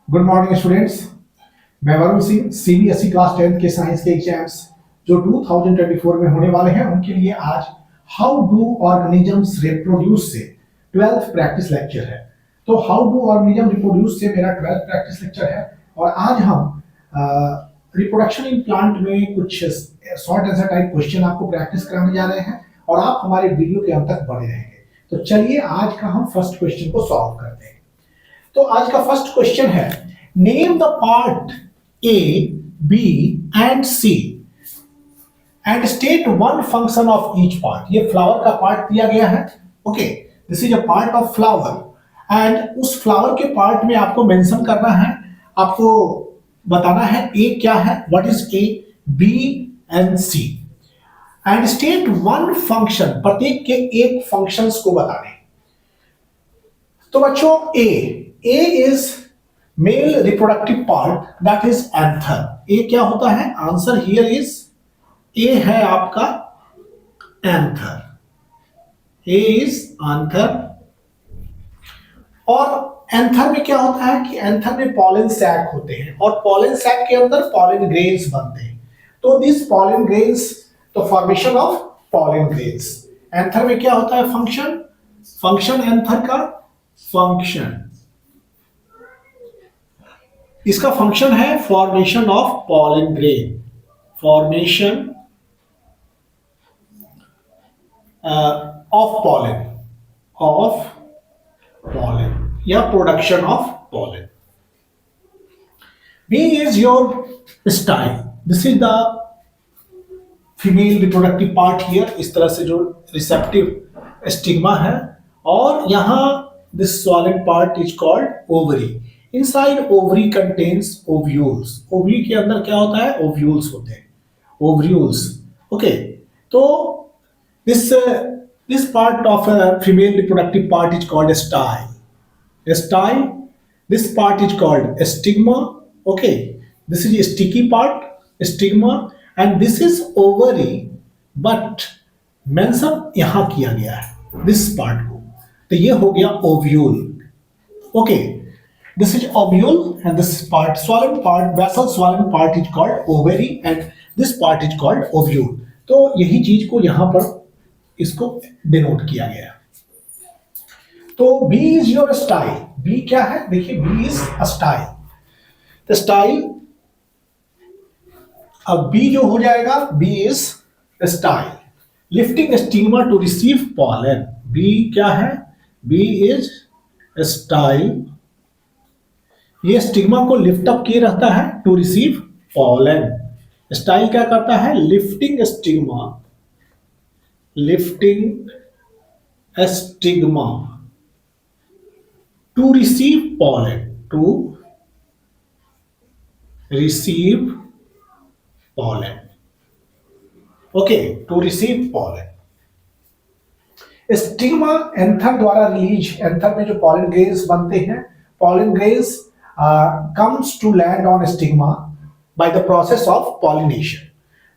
Good morning students. मैं Varun Singh CBSE class 10 के science के एग्जाम्स जो 2024 में होने वाले हैं उनके लिए आज हाउ डू ऑर्गेनिजम्स रिप्रोड्यूस से 12th प्रैक्टिस लेक्चर है। तो हाउ डू ऑर्गेनिज्म रिप्रोड्यूस से मेरा 12th प्रैक्टिस लेक्चर है और आज हम रिप्रोडक्शन इन प्लांट में कुछ शॉर्ट आंसर टाइप क्वेश्चन आपको प्रैक्टिस कराने जा रहे हैं और आप हमारे वीडियो के अंत तक बने रहेंगे। तो चलिए आज का हम फर्स्ट क्वेश्चन को सॉल्व करते हैं। तो आज का फर्स्ट क्वेश्चन है, name the part A B and C and state one function of each part. ये फ्लावर का पार्ट दिया गया है। Okay, this is a part of flower and उस फ्लावर के पार्ट में आपको मेंशन करना है, आपको बताना है ए क्या है, what is A, B and C and state one function, प्रत्येक के एक फंक्शंस को बताने। तो बच्चों A is male reproductive part, that is anther. A क्या होता है? Answer here is A है आपका anther. A is anther. और anther में क्या होता है कि anther में pollen sac होते हैं और pollen sac के अंदर pollen grains बनते हैं। तो this pollen grains, तो formation of pollen grains. anther में क्या होता है? function anther का function, इसका फंक्शन है formation of pollen grain, formation of pollen या production of pollen. B is your style, this is the female reproductive part here. इस तरह से जो रिसेप्टिव स्टिग्मा है और यहां this swollen part is called ovary. Inside ovary contains ovules. Ovary के अंदर क्या होता है? ओव्यूल्स होते हैं, ओव्यूल्स। ओके, तो this part of female reproductive part is called style. This part is called stigma. Okay, this is sticky part, stigma, and this is ovary, but mention यहां किया गया है दिस पार्ट को, तो ये हो गया ovule. Okay, this is ovule and this part swollen part, basal swollen part is called ovary and this part is called ovule। तो यही चीज को यहां पर इसको डिनोट किया गया है। तो B is your style। B क्या है? देखिए B is a style। तो स्टाइल, अब B जो हो जाएगा B is style, lifting stigma to receive pollen। B क्या है? B is style, ये स्टिग्मा को लिफ्ट अप किए रहता है टू रिसीव पॉलन। स्टाइल क्या करता है? Lifting stigma to receive pollen, okay, to receive pollen. Stigma anther द्वारा रिलीज, एंथर में जो पॉलन ग्रेन्स बनते हैं, pollen grains comes to land on stigma by the process of pollination।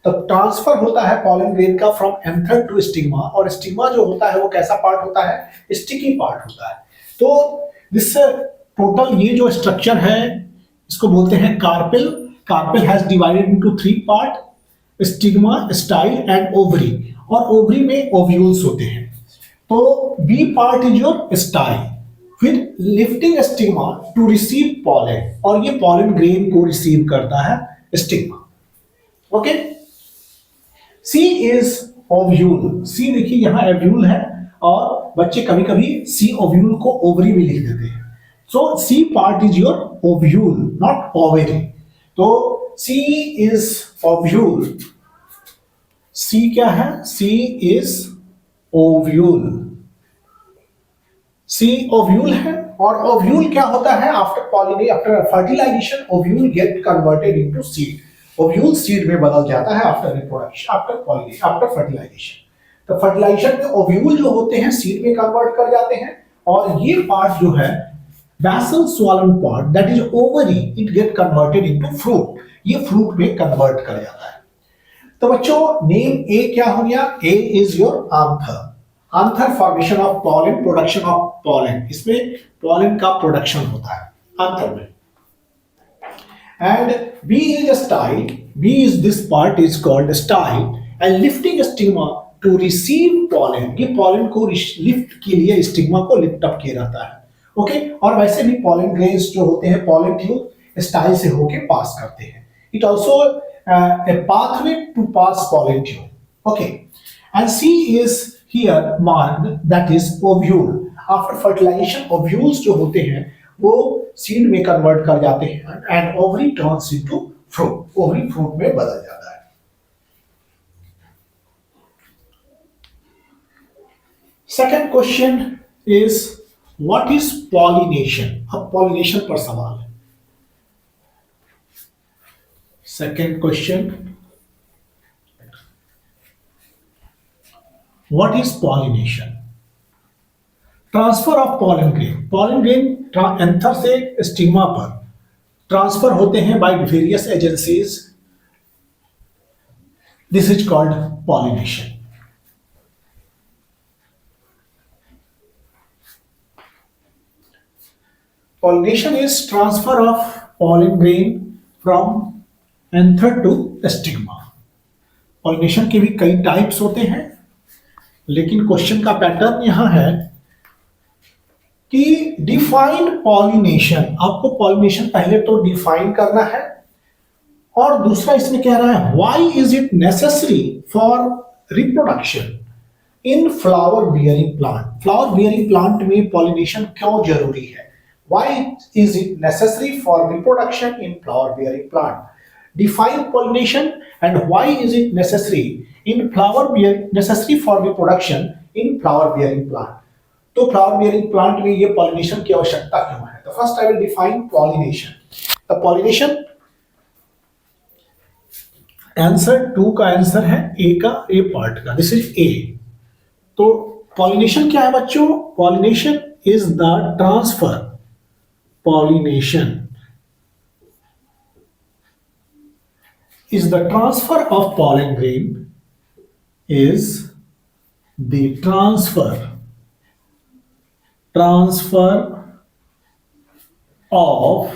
तो transfer होता है पॉलन ग्रेन का फ्रॉम एंथर टू स्टिग्मा, और स्टिग्मा जो होता है वो कैसा पार्ट होता है? स्टिकी पार्ट होता है। तो दिस टोटल ये जो स्ट्रक्चर है इसको बोलते हैं carpel. Carpel has divided into 3 part, stigma, style and ovary, और ओवरी में ओव्यूल्स होते हैं। तो B part is your style, फिर lifting stigma to receive pollen, और ये पॉलन ग्रेन को रिसीव करता है stigma. Okay, C is ovule. C देखिए यहां ओव्यूल है और बच्चे कभी कभी सी ओव्यूल को ओवरी में लिख देते हैं। So C part is your ovule, not ovary. तो सी इज ओव्यूल। सी क्या है? C is ovule. C ovule है, और ओव्यूल क्या होता है? After fertilization ovule get converted into seed. Ovule seed में बदल जाता है आफ्टर रिप्रोडक्शन, आफ्टर फर्टिलाइजेशन। तो फर्टिलाइजेशन में ओव्यूल जो होते हैं सीड में कन्वर्ट कर जाते हैं, और ये पार्ट जो है basal swollen part, that is ovary, it get converted into fruit। ये फ्रूट में कन्वर्ट कर जाता है। तो बच्चों नेम ए क्या हो गया? A is your anther. Anther formation of pollen, production of pollen, इसमें पॉलन का प्रोडक्शन होता है आंथर में। and B is a style. B is this part is called style and lifting stigma to receive pollen. ये pollen को lift के लिए stigma को लिफ्ट अप किया जाता है. ओके और वैसे भी pollen grains जो होते हैं pollen ट्यूब स्टाइल से होके पास करते हैं. It also a pathway to pass pollen tube. Okay, and C is here marked, that is ovule. After fertilization ovules जो होते हैं वो सीड में कन्वर्ट कर जाते हैं and ovary turns into fruit. Ovary fruit में बदल जाता है. Second question is what is pollination. अब पॉलिनेशन पर सवाल है. Second question, what is pollination. Transfer of pollen grain. Pollen grain anther से स्टिग्मा पर ट्रांसफर होते हैं by various agencies. This is called pollination. Pollination is transfer of pollen grain from anther to stigma. Pollination के भी कई types होते हैं, लेकिन क्वेश्चन का पैटर्न यहां है कि डिफाइन पॉलिनेशन. आपको पॉलिनेशन पहले तो डिफाइन करना है और दूसरा इसमें कह रहा है why is it necessary for reproduction in flower bearing plant. Flower bearing plant में पॉलिनेशन क्यों जरूरी है. Why is it necessary for reproduction in flower bearing plant. Define pollination and why is it necessary in flower bear necessary for reproduction in flower bearing plant. तो flower bearing plant में ये pollination की आवश्यकता क्यों है. तो first I will define pollination. The pollination answer 2 का answer है ए का, ए पार्ट का. This is a. तो पॉलिनेशन क्या है बच्चों. Pollination is the transfer. Pollination is the transfer of pollen grain, is the transfer of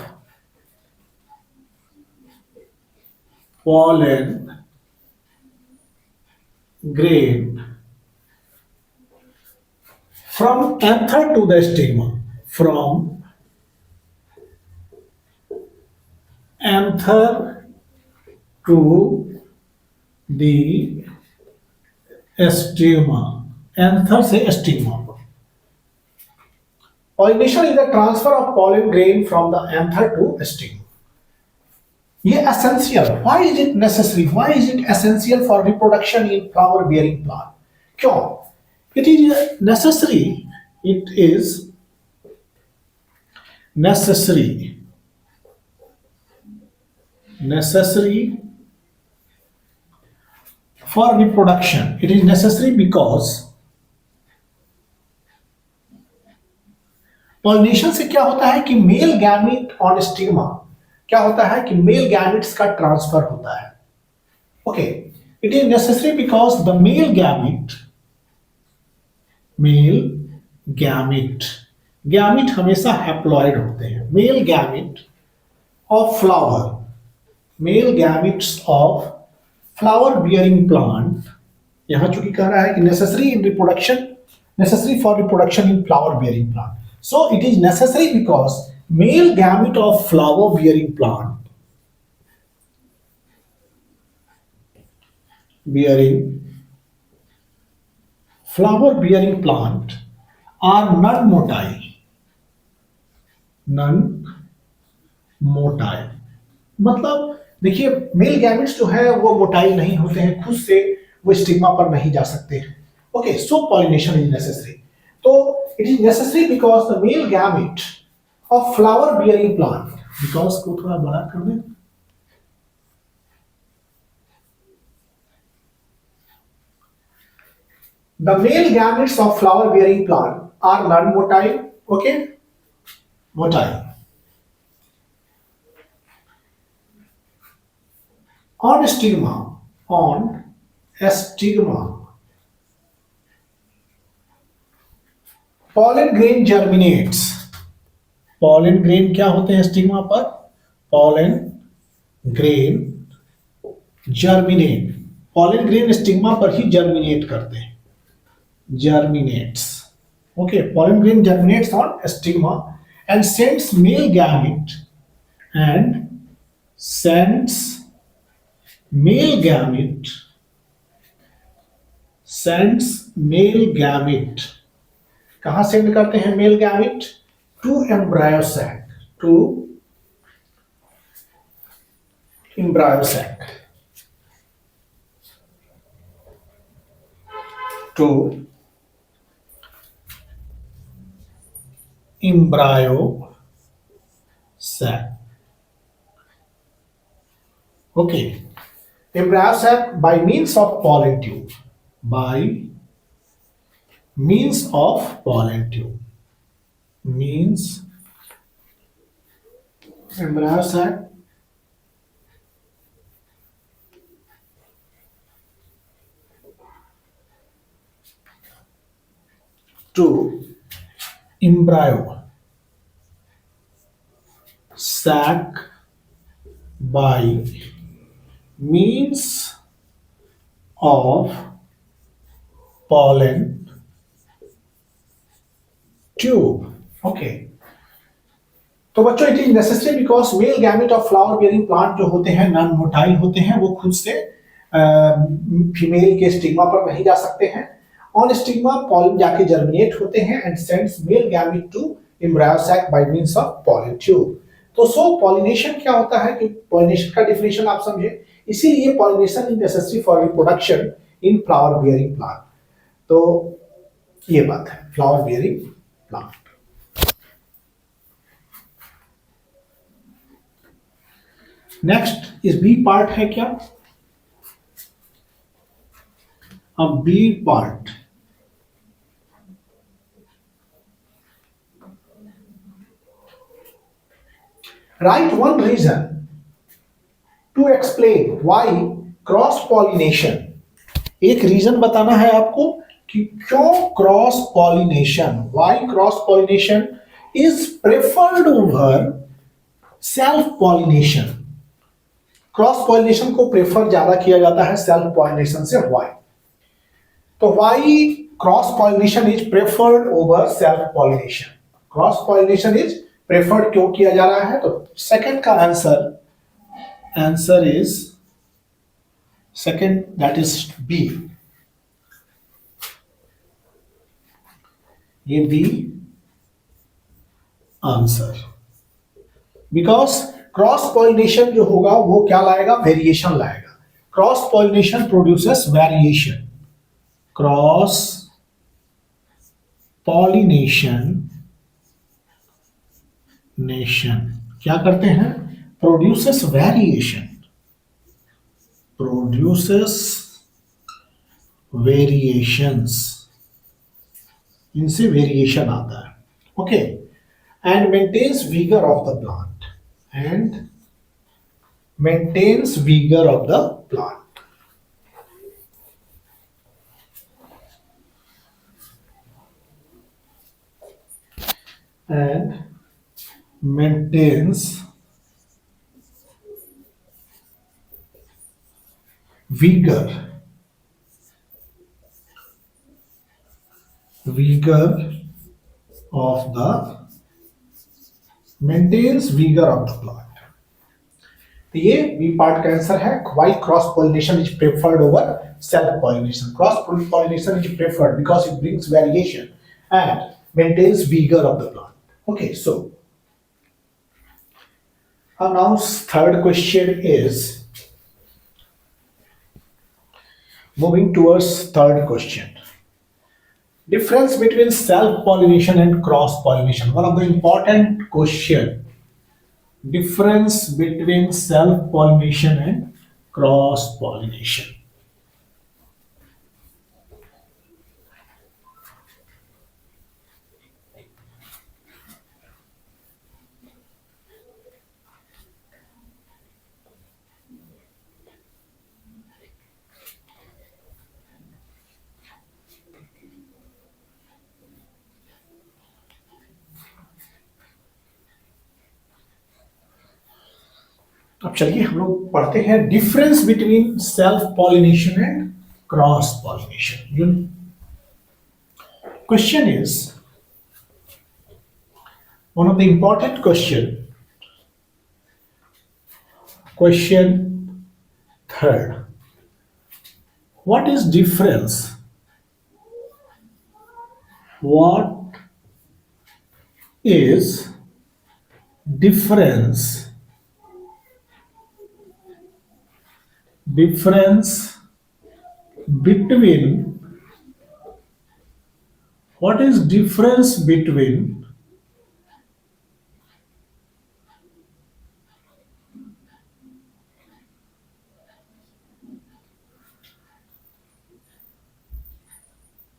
pollen grain from anther to the stigma. From anther to the stigma. Anther से stigma. Pollination is the transfer of pollen grain from the anther to stigma. ये essential. Why is it necessary? Why is it essential for reproduction in flower bearing plant? क्यों? It is necessary. It is necessary for reproduction. It is necessary because pollination से क्या होता है कि male gamete on stigma, क्या होता है कि मेल गैमेट्स का ट्रांसफर होता है. Okay, it is necessary because the male gamete हमेशा हैप्लॉइड होते हैं. Male gamete of flower, male gametes of flower bearing plant. यहां चूंकि कह रहा है कि necessary for reproduction in flower bearing plant. So it is necessary because male gamete of flower bearing plant are non-motile. मतलब देखिए मेल गैमेट्स जो है वो मोटाइल नहीं होते हैं, खुद से वो स्टिग्मा पर नहीं जा सकते हैं. Okay, so pollination is necessary. तो it is necessary because the male gamete of flower bearing plant, because को थोड़ा बड़ा कर दें. The male gametes of flower bearing plant are non-motile. Okay, motile. On stigma, pollen grain germinates. pollen grain क्या होते हैं stigma पर. pollen grain germinate, pollen grain stigma पर ही जर्मिनेट करते हैं, germinates. Okay, pollen grain germinates on stigma and sends male gamete and sends male gamete sends male gamete. कहाँ send करते हैं male gamete? To embryo sac, to embryo sac, to embryo sac. Okay, embryo sac by means of pollen tube, by means of pollen tube, means embryo sac to embryo sac by means of pollen tube. Okay, तो बच्चों it is necessary because male gamete of flower bearing plant जो होते हैं non motile होते हैं, वो खुद से फीमेल के स्टिग्मा पर नहीं जा सकते हैं। ऑन स्टिग्मा पॉलन जाके जर्मिनेट होते हैं and sends male gamete to embryo sac by means of pollen tube. तो सो पॉलिनेशन क्या होता है कि पॉलिनेशन का डेफिनेशन आप समझे, इसीलिए pollination is necessary for reproduction in flower bearing plant. तो ये बात है फ्लावर बियरिंग प्लांट। नेक्स्ट इस बी पार्ट है क्या? अब B part, right one reason to explain why cross pollination. एक रीजन बताना है आपको कि क्यों cross pollination, why cross pollination is preferred over self pollination. Cross pollination को प्रेफर ज्यादा किया जाता है सेल्फ पॉलिनेशन से, व्हाई? तो why cross pollination is preferred over self pollination? Cross pollination is preferred क्यों किया जा रहा है? तो सेकंड का answer is second, that is B. ये B answer, because cross pollination जो होगा वो क्या लाएगा? वेरिएशन लाएगा। Cross pollination produces variation. Cross pollination क्या करते हैं? प्रोड्यूसेस वेरिएशन, प्रोड्यूसेस वेरिएशंस, इनसे वेरिएशन आता है। Okay, and maintains vigour of the plant, and maintains vigour of the plant. And maintains vigor of the maintains vigor of the plant। तो ये B part का answer है। Why cross pollination is preferred over self pollination? Cross pollination is preferred because it brings variation and maintains vigor of the plant. Okay, so now third question is moving towards third question. Difference between self-pollination and cross-pollination. One of the important question. Difference between self-pollination and cross-pollination. अब चलिए हम लोग पढ़ते हैं difference between self pollination and cross pollination. Question is one of the important question third. What is difference? What is difference between what is difference between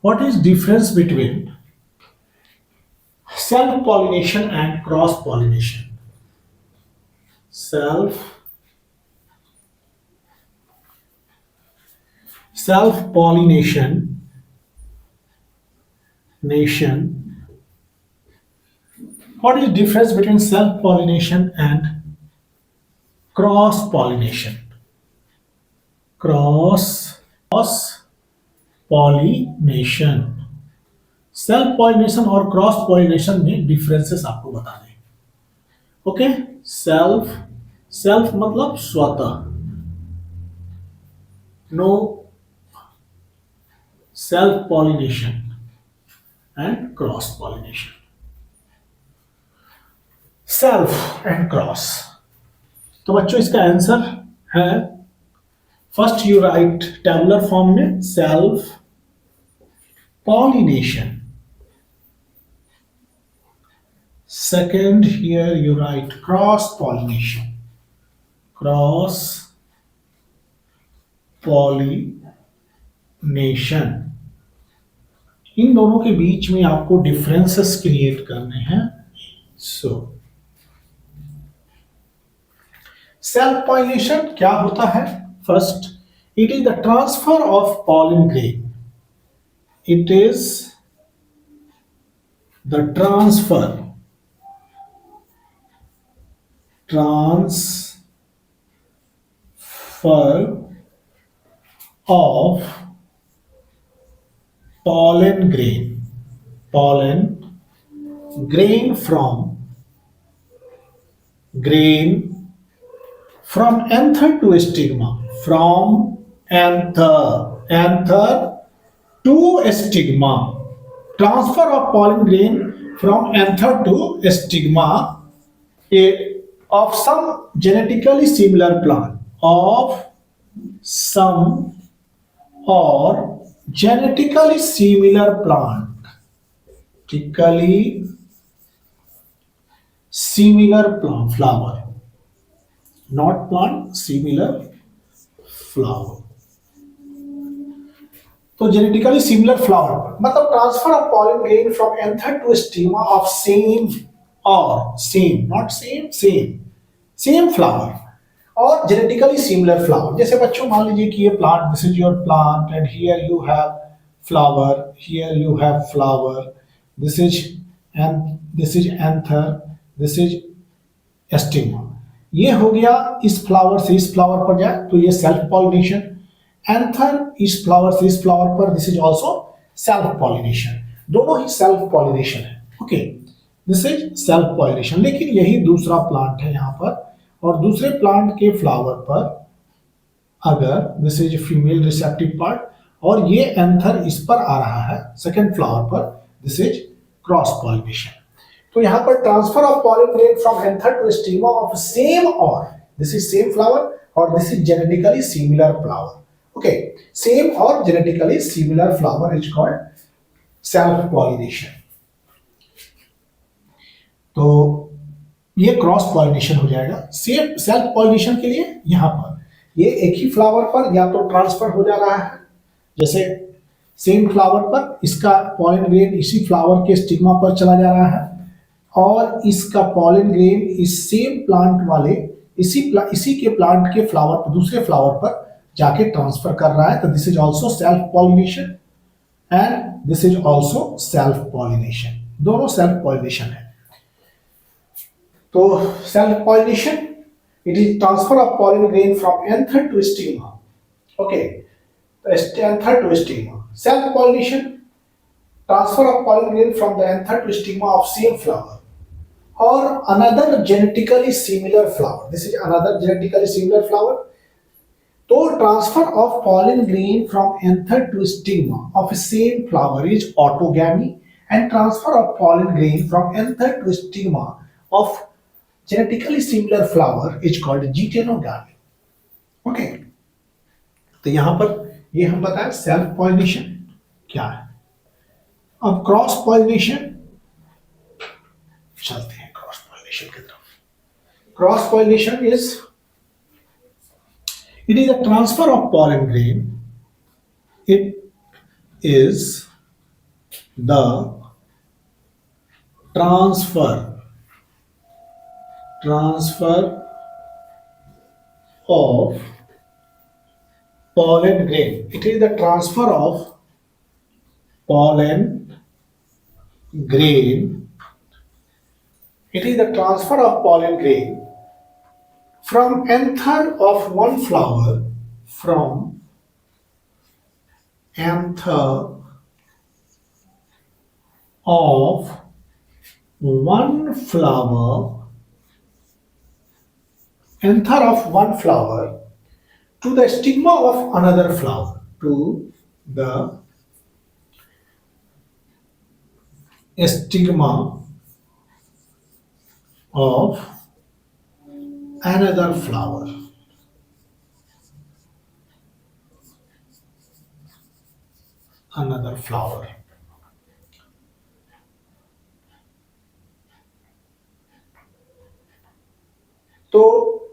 what is difference between self pollination and cross pollination? Self pollination what is difference between self pollination and cross pollination? Cross pollination. Self pollination और cross pollination में differences आपको बताने हैं. Okay. Self मतलब स्वतः. No self pollination and cross pollination. Self and cross. तो बच्चों इसका आंसर है, first you write tabular form में self pollination. Second, here you write cross pollination. Cross pollination. इन दोनों के बीच में आपको डिफरेंसेस क्रिएट करने हैं. सो सेल्फ पॉलिनेशन क्या होता है? First, it is the transfer of pollen grain. It is the transfer of pollen grain from anther to stigma, from anther to stigma. Transfer of pollen grain from anther to stigma of some genetically similar plant. Genetically similar flower. Not plant, similar flower. तो genetically similar flower मतलब transfer of pollen grain from anther to stigma of same flower और genetically similar flower. जैसे बच्चों मान लीजिए कि ये plant, this is your plant and here you have flower, this is anther, this is stigma. ये हो गया इस फ्लावर से इस फ्लावर पर जाए तो ये सेल्फ पॉलिनेशन. एंथर इस फ्लावर से इस फ्लावर पर, this is also self pollination. दोनों ही सेल्फ पॉलिनेशन है. Okay, this is self pollination. लेकिन यही दूसरा प्लांट है यहाँ पर और दूसरे प्लांट के फ्लावर पर अगर this is female receptive part और ये एंथर इस पर आ रहा है सेकेंड फ्लावर पर, दिस इज क्रॉस पॉलिनेशन. तो यहाँ पर transfer of pollen grain from anther to stigma of same, और दिस इज सेम फ्लावर और this is genetically similar flower. Okay, same or genetically similar flower is called self-pollination. तो ये cross pollination हो जाएगा. Self pollination के लिए यहाँ पर ये एक ही फ्लावर पर या तो ट्रांसफर हो जा रहा है, जैसे सेम फ्लावर पर इसका पॉलन ग्रेन इसी फ्लावर के स्टिग्मा पर चला जा रहा है और इसका पॉलन ग्रेन इस सेम प्लांट वाले इसी के प्लांट के फ्लावर पर, दूसरे फ्लावर पर जाके ट्रांसफर कर रहा है. तो this is also self pollination and this is also self pollination. दोनों सेल्फ पॉलिनेशन है. तो self pollination It is transfer of pollen grain from anther to stigma. Okay, anther to stigma. Self pollination, transfer of pollen grain from the anther to stigma of same flower or another genetically similar flower. This is another genetically similar flower. तो transfer of pollen grain from anther to stigma of same flower is autogamy and transfer of pollen grain from anther to stigma of genetically similar flower is called geitonogamy. Okay, तो यहां पर ये हम बताएं self pollination क्या है. अब cross pollination, चलते हैं क्रॉस पॉलिनेशन की तरफ. Cross pollination is it is a transfer of pollen grain. It is the transfer of pollen grain. It is the transfer of pollen grain. It is the transfer of pollen grain from anther of one flower, from anther of one flower, anther of one flower to the stigma of another flower, to the stigma of another flower. Another flower. So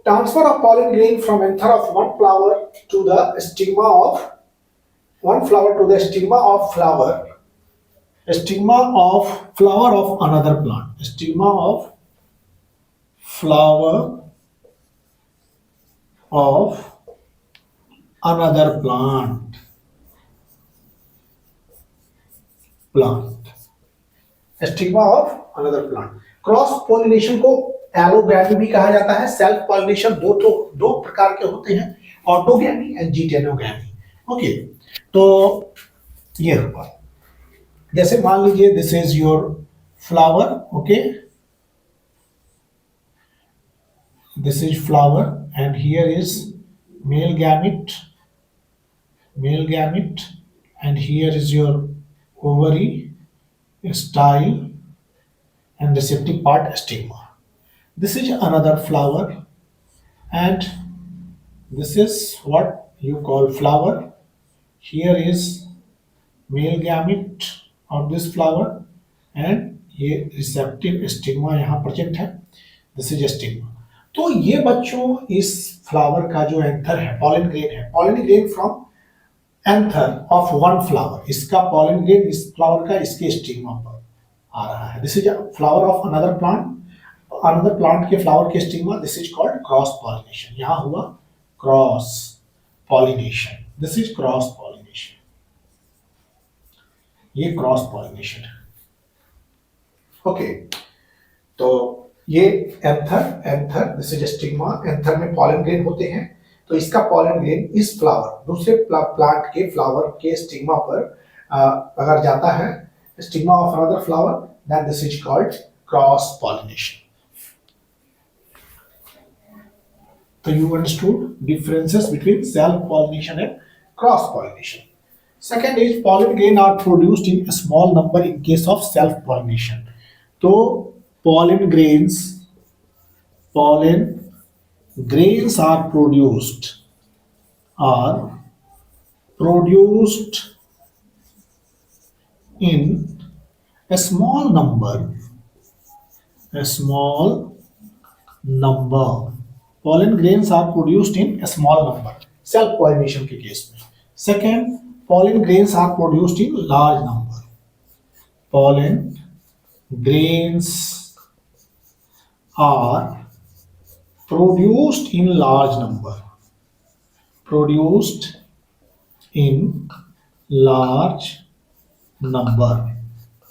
transfer of pollen grain from anther of one flower to the stigma of one flower to the stigma of flower, stigma of flower of another plant, stigma of flower of another plant, stigma of another plant. Cross pollination को allogamy भी कहा जाता है. Self pollination दो प्रकार के होते हैं, ऑटोगैमी एंड जीटेनोगैमी. ओके, तो ये हुआ. जैसे मान लीजिए this is your flower. Okay, this is flower and here is male gamete, and here is your ovary, style, and receptive part stigma. This is another flower and this is what you call flower. Here is male gamete of this flower and ये receptive stigma यहाँ present है. This is stigma. तो ये बच्चों इस flower का जो anther है, पॉलन ग्रेन है, pollen grain from anther of one flower. इसका पॉलन ग्रेन इस फ्लावर का इसके स्टिग्मा पर आ रहा है. This is flower of another plant, another plant के फ्लावर के stigma. This is called cross pollination. यहां हुआ cross pollination. This is cross pollination. ये क्रॉस पॉलिनेशन है. ओके, तो ये anther this is stigma. Anther में पॉलन ग्रेन होते हैं, तो इसका पॉलन ग्रेन इस फ्लावर दूसरे प्लांट के फ्लावर के स्टिग्मा पर अगर जाता है, stigma of another flower, then this is called cross pollination. तो you understood differences between self pollination and cross pollination. Second is pollen grain are produced in a small number in case of self pollination. तो pollen grains are produced in a small number. Pollen grains are produced in a small number, self pollination के case में. Second, pollen grains are produced in large number. Pollen grains are produced in large number.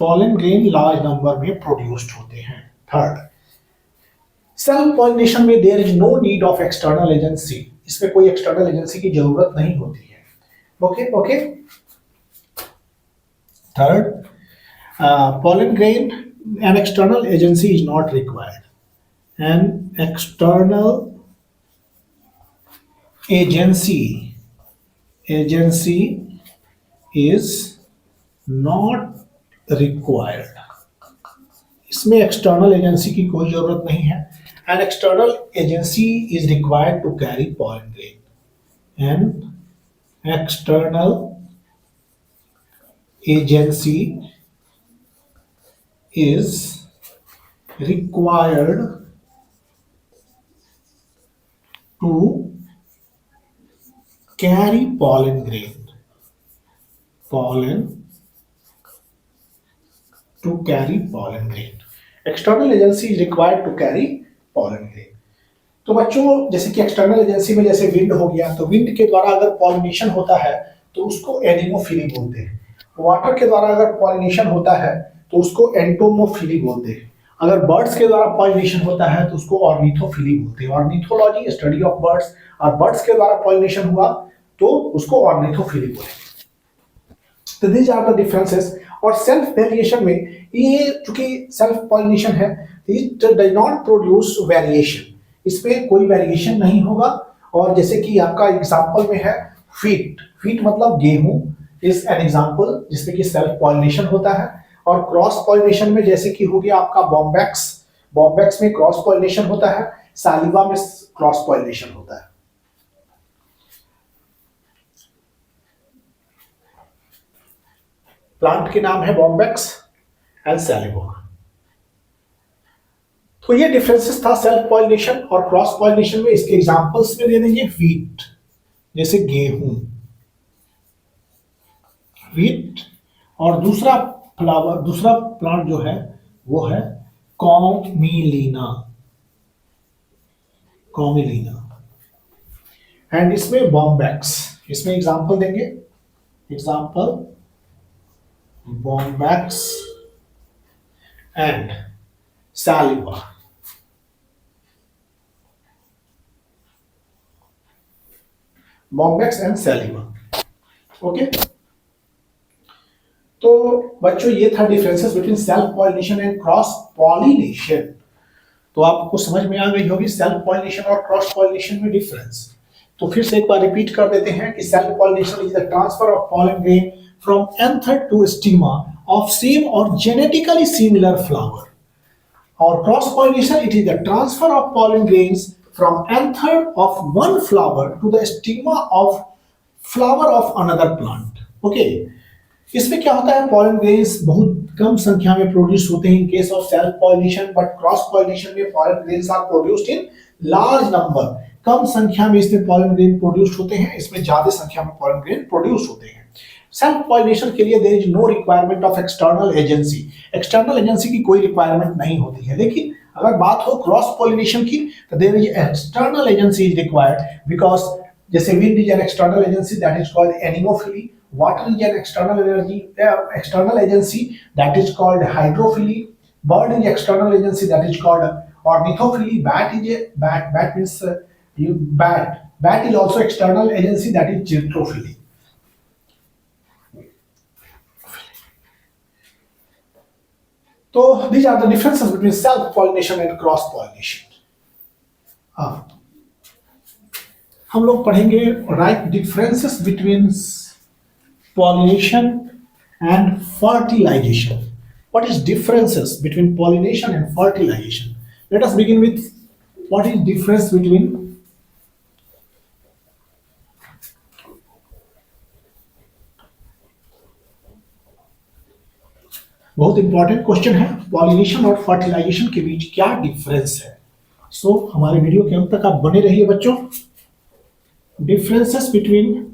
pollen grain large number में produced होते हैं. Third, self pollination में there is no need of external agency, इसमें कोई external agency की जरूरत नहीं होती है। Okay okay. Third, pollen grain, an external agency is not required. An external agency is not required. इसमें एक्सटर्नल एजेंसी की कोई जरूरत नहीं है। An external agency is required to carry pollen grain. An external agency is required to carry pollen grain. To carry pollen grain. External agency is required to carry pollen grain. तो बच्चों जैसे कि external agency में जैसे wind हो गया, तो wind के द्वारा अगर पॉलिनेशन होता है तो उसको एनिमोफिली बोलते हैं। वाटर के द्वारा अगर पॉलिनेशन होता है तो उसको एंटोमोफिली बोलते हैं। अगर बर्ड्स के द्वारा पॉलिनेशन होता है तो उसको ऑर्निथोफिली बोलते हैं। ऑर्निथोलॉजी स्टडी ऑफ बर्ड्स, और बर्ड्स के द्वारा पॉलिनेशन हुआ तो उसको ऑर्निथोफिली बोलेंगे। तो दीज आर द डिफरेंसेस। और सेल्फ वेरिएशन में ये चूंकि सेल्फ पॉलिनेशन है, it does not produce variation, इसमें कोई वेरिएशन नहीं होगा। और जैसे कि आपका एग्जांपल में है फीट मतलब गेहूं इज एन एग्जांपल जिसमें कि सेल्फ पॉलिनेशन होता है। और क्रॉस पॉलिनेशन में जैसे कि हो गया आपका बॉम्बैक्स में क्रॉस पॉलिनेशन होता है, सालिवा में क्रॉस पॉलिनेशन होता है। प्लांट के नाम है बॉम्बैक्स एंड सालिवा। तो ये डिफरेंसेस था सेल्फ पॉलिनेशन और क्रॉस पॉलिनेशन में। इसके एग्जांपल्स में दे देंगे व्हीट, जैसे गेहूं, व्हीट। और दूसरा प्लांट जो है वो है कॉमिलीना। एंड इसमें बॉम्बैक्स, इसमें एग्जांपल देंगे, example Bombax and Salvia. Bombax and Salvia. Okay. तो बच्चों ये था differences between self pollination and cross pollination. तो आपको समझ में आ गई होगी सेल्फ पॉलिनेशन और क्रॉस पॉलिनेशन में डिफरेंस। तो फिर से एक बार रिपीट कर देते हैं कि self pollination is the transfer of pollen grain from anther to stigma of same और जेनेटिकली सिमिलर फ्लावर। और cross pollination it is the transfer of pollen grains from anther of one flower to the stigma of flower of another plant. Okay. इसमें क्या होता है, pollen grains बहुत कम संख्या में produce होते हैं in case of self pollination, but cross pollination में pollen grains are produced in large number. कम संख्या में इसमें पॉलन ग्रेन प्रोड्यूस होते हैं, इसमें ज्यादा संख्या में पॉलन ग्रेन प्रोड्यूस होते हैं। सेल्फ पॉलिनेशन के लिए there is no requirement of external agency. External agency की कोई रिक्वायरमेंट नहीं होती है। लेकिन अगर बात हो क्रॉस पॉलिनेशन की तो there is external agency is required, because जैसे wind is an external agency that is called anemophily, water is an external agency that is called hydrophily, bird is external agency that is called ornithophily, bat means bat is also external agency that is gyrophily. So these are the differences between self pollination and cross pollination. हम लोग पढ़ेंगे right differences between pollination and fertilization. What is differences between pollination and fertilization? Let us begin with what is difference between बहुत important question है, pollination और fertilisation के बीच क्या difference है। सो हमारे वीडियो के अंत तक आप बने रहिए बच्चों। Differences between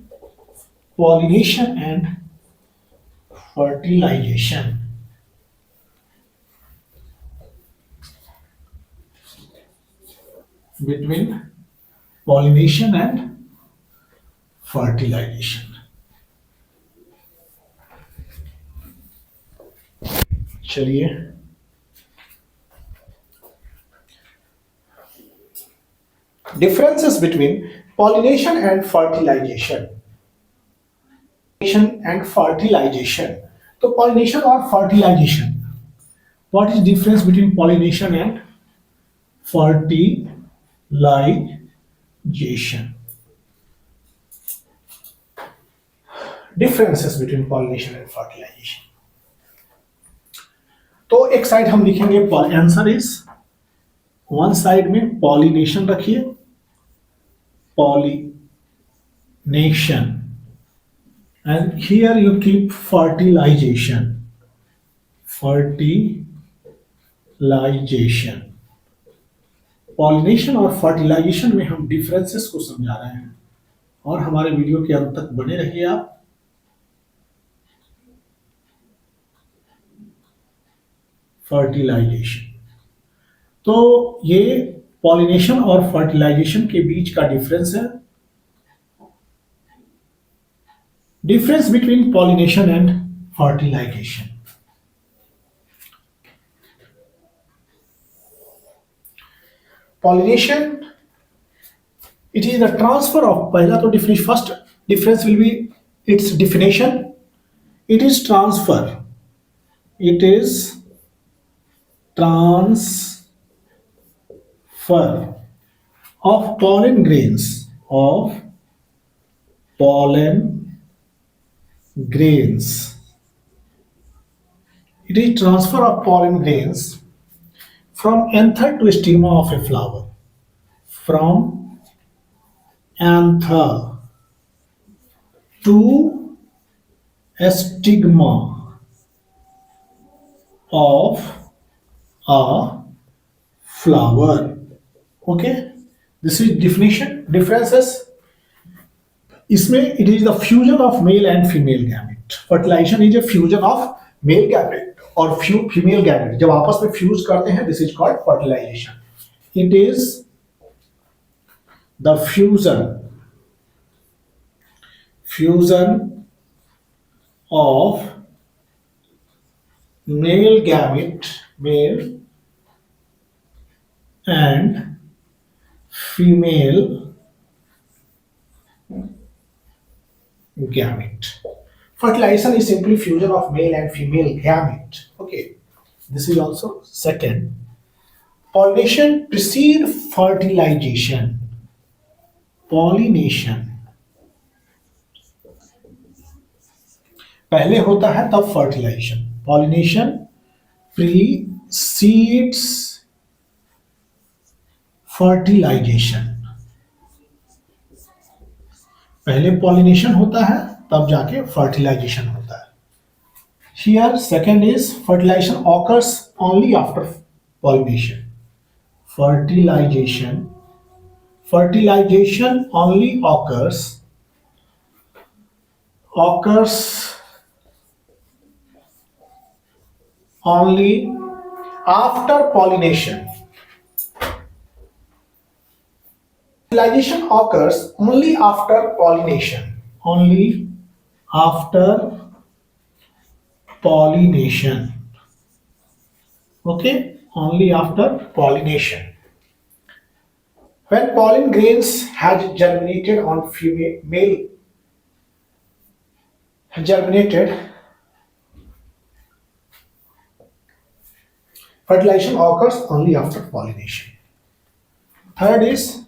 pollination and fertilization. Between pollination and fertilization. चलिए Differences between pollination and fertilization. Pollination and fertilization. तो pollination और fertilization. What is difference between pollination and fertilization? Differences between pollination and fertilization. तो एक side हम लिखेंगे answer is, one side में pollination रखिए, pollination, and here you keep fertilization. Fertilization. Pollination और fertilisation में हम डिफरेंसेस को समझा रहे हैं और हमारे वीडियो के अंत तक बने रहिए आप। फर्टिलाइजेशन, तो ये पॉलिनेशन और फर्टिलाइजेशन के बीच का डिफरेंस है। Difference between pollination and fertilisation. Pollination, it is the transfer of, पहला तो definition, first difference will be its definition. It is transfer. It is transfer of pollen grains, of pollen grains. It is transfer of pollen grains from anther to stigma of a flower. From anther to a stigma of a flower. Okay, this is definition. Differences, इसमें it is the fusion of male and female gamete. Fertilization is a fusion of male gamete और female gamete जब आपस में fuse करते हैं, this is called fertilisation. It is the fusion of male and female gamete. Fertilization is simply fusion of male and female gamete. Okay, this is also second. Pollination precede fertilization. Pollination पहले होता है तब fertilization. Pollination precedes fertilization. पहले pollination होता है तब जाके fertilisation होता है. Here second is fertilization occurs only after pollination. Fertilization only occurs only after pollination. Fertilization occurs only after pollination. Only after pollination. Okay, only after pollination. When pollen grains has germinated on male fertilization occurs only after pollination. Third is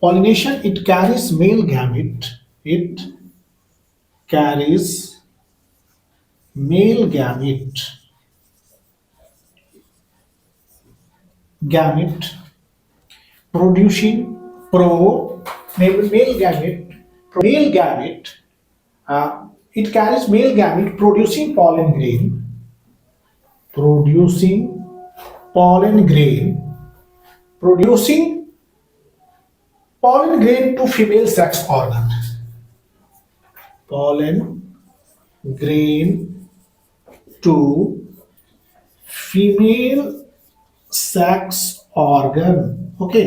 pollination. It carries male gamete. It carries male gamete producing male gamete. It carries male gamete producing pollen grain to female sex organ. Pollen grain to female sex organ. Okay,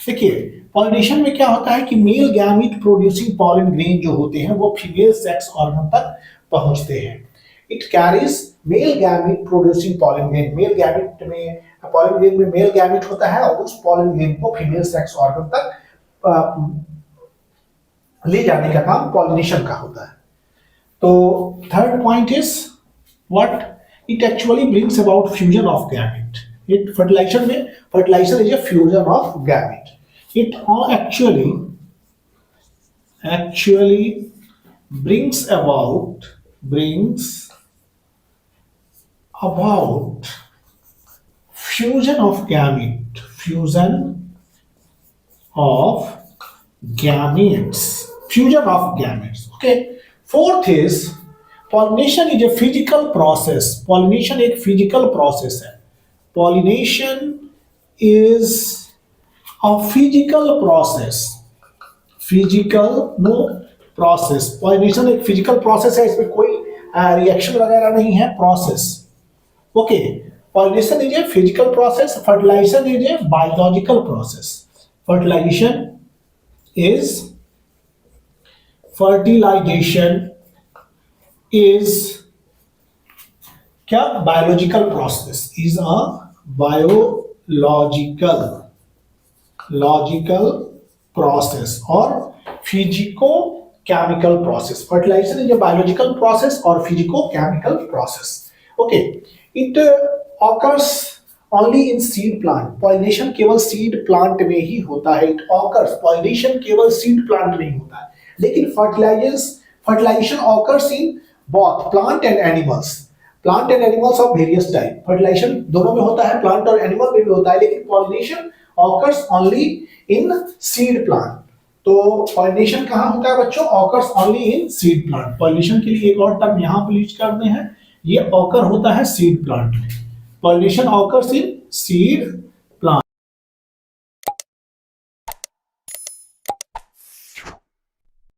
देखिए pollination में क्या होता है कि male gamete producing pollen grain जो होते हैं वो फीमेल सेक्स ऑर्गन तक पहुंचते हैं. It carries male gamete producing pollen grain. Male gamete में, पॉलन ग्रेन में मेल गैमेट होता है और उस पॉलन ग्रेन को फीमेल सेक्स ऑर्गन तक ले जाने का काम पॉलिनेशन का होता है। तो third point is what it actually brings about fusion of gamete. It fertilization में, fertilization is a fusion of gamete. It actually brings about fusion of gametes. Okay. Fourth is pollination is a physical process. Pollination एक physical process है. Pollination is a physical process. Pollination एक physical process है, इसमें कोई reaction वगैरह नहीं है, process. Okay. Pollination is a physical process. Fertilization is a biological process. Fertilization is क्या? Biological process is a biological process or physico-chemical process. Fertilization is a biological process or physico-chemical process. Okay, it occurs only in seed plant. Pollination केवल seed plant में ही होता है. It occurs. Pollination केवल seed plant में ही होता है. लेकिन fertilization occurs in both plant and animals. Plant and animals of various type. Fertilization दोनों में होता है, plant और animal में भी होता है, लेकिन pollination occurs only in seed plant. तो pollination कहाँ होता है बच्चों? Occurs only in seed plant. Pollination के लिए एक और टर्म यहाँ पर यूज करते हैं, ये occur होता है seed plant में. Pollination occurs in seed